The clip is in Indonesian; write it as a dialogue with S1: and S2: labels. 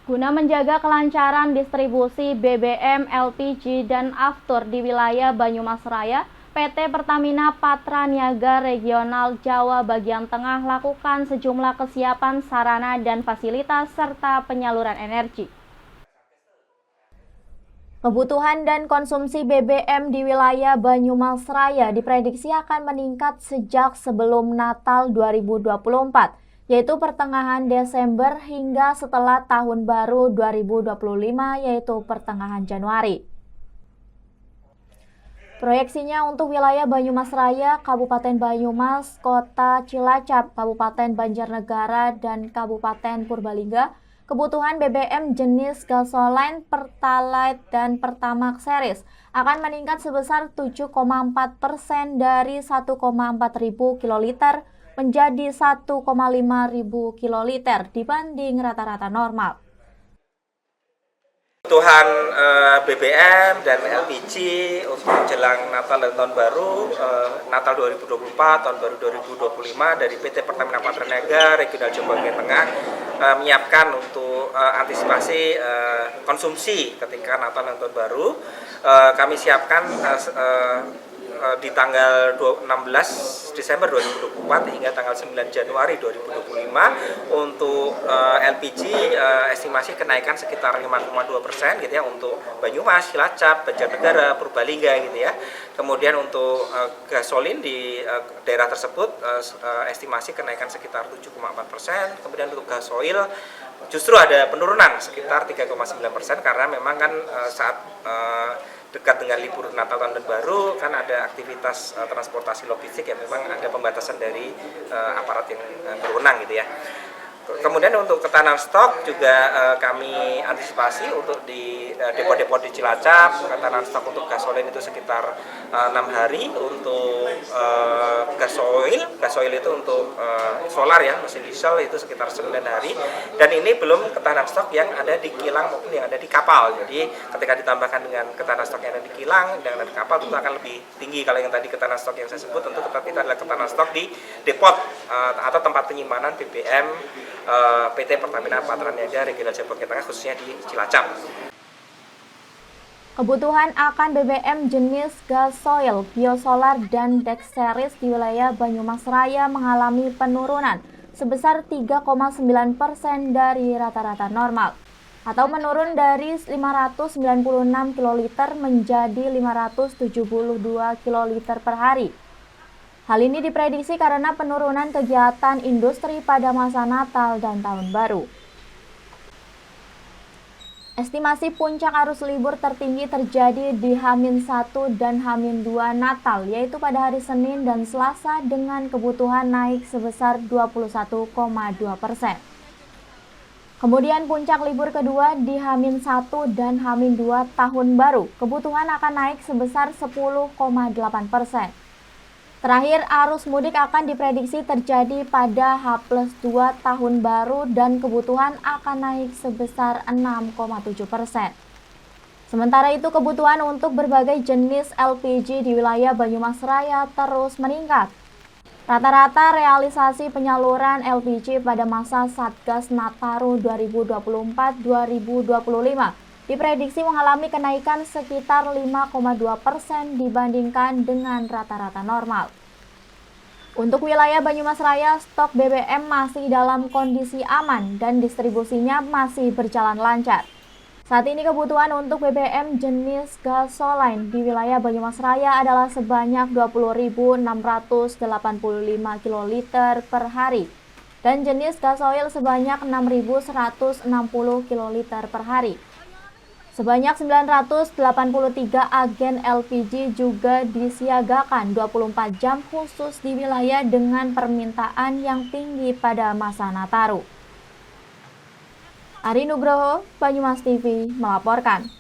S1: Guna menjaga kelancaran distribusi BBM, LPG, dan aftur di wilayah Banyumas Raya, PT Pertamina Patraniaga Regional Jawa bagian Tengah lakukan sejumlah kesiapan sarana dan fasilitas serta penyaluran energi. Kebutuhan dan konsumsi BBM di wilayah Banyumas Raya diprediksi akan meningkat sejak sebelum Natal 2024, yaitu pertengahan Desember hingga setelah Tahun Baru 2025, yaitu pertengahan Januari. Proyeksinya untuk wilayah Banyumas Raya, Kabupaten Banyumas, Kota Cilacap, Kabupaten Banjarnegara, dan Kabupaten Purbalingga, kebutuhan BBM jenis gasoline, Pertalite, dan Pertamax series akan meningkat sebesar 7,4% dari 1,4 ribu kiloliter menjadi 1,5 ribu kiloliter dibanding rata-rata normal.
S2: Kebutuhan BBM dan LPG untuk menjelang Natal dan Tahun Baru, Natal 2024, Tahun Baru 2025 dari PT Pertamina Patraniaga Regional Jawa bagian Tengah menyiapkan untuk antisipasi konsumsi ketika Natal dan Tahun Baru. Kami siapkan di tanggal 16 Desember 2024 hingga tanggal 9 Januari 2025 untuk LPG estimasi kenaikan sekitar 5,2% gitu ya untuk Banyumas, Cilacap, Banjarnegara, Purbalingga gitu ya. Kemudian untuk gasolin di daerah tersebut estimasi kenaikan sekitar 7,4%. Kemudian untuk gasoil justru ada penurunan sekitar 3,9% karena memang kan saat dekat dengan libur Natal Tahun Baru kan ada aktivitas transportasi logistik yang memang ada pembatasan dari aparat yang berwenang gitu ya. Kemudian untuk ketahanan stok juga kami antisipasi untuk di depo-depo di Cilacap, ketahanan stok untuk gasolin itu sekitar 6 hari, untuk gasoil itu untuk solar ya, mesin diesel itu sekitar 9 hari, dan ini belum ketahanan stok yang ada di kilang maupun yang ada di kapal. Jadi ketika ditambahkan dengan ketahanan stok yang ada di kilang dan ada di kapal itu akan lebih tinggi. Kalau yang tadi ketahanan stok yang saya sebut tentu tetap itu adalah ketahanan stok di depot atau tempat penyimpanan BBM PT Pertamina Patraniaga Regional Jawa bagian Tengah khususnya di Cilacap.
S1: Kebutuhan akan BBM jenis gasoil, biosolar, dan Dex series di wilayah Banyumas Raya mengalami penurunan sebesar 3,9% dari rata-rata normal, atau menurun dari 596 kiloliter menjadi 572 kiloliter per hari. Hal ini diprediksi karena penurunan kegiatan industri pada masa Natal dan Tahun Baru. Estimasi puncak arus libur tertinggi terjadi di H-1 dan H-2 Natal, yaitu pada hari Senin dan Selasa dengan kebutuhan naik sebesar 21,2%. Kemudian puncak libur kedua di H-1 dan H-2 Tahun Baru, kebutuhan akan naik sebesar 10,8%. Terakhir, arus mudik akan diprediksi terjadi pada H+2 Tahun Baru dan kebutuhan akan naik sebesar 6,7%. Sementara itu, kebutuhan untuk berbagai jenis LPG di wilayah Banyumas Raya terus meningkat. Rata-rata realisasi penyaluran LPG pada masa Satgas Nataru 2024-2025 diprediksi mengalami kenaikan sekitar 5,2% dibandingkan dengan rata-rata normal. Untuk wilayah Banyumas Raya, stok BBM masih dalam kondisi aman dan distribusinya masih berjalan lancar. Saat ini kebutuhan untuk BBM jenis gasoline di wilayah Banyumas Raya adalah sebanyak 20.685 kiloliter per hari dan jenis gasoil sebanyak 6.160 kiloliter per hari. Sebanyak 983 agen LPG juga disiagakan 24 jam khusus di wilayah dengan permintaan yang tinggi pada masa Nataru. Ari Nugroho, Banyumas TV melaporkan.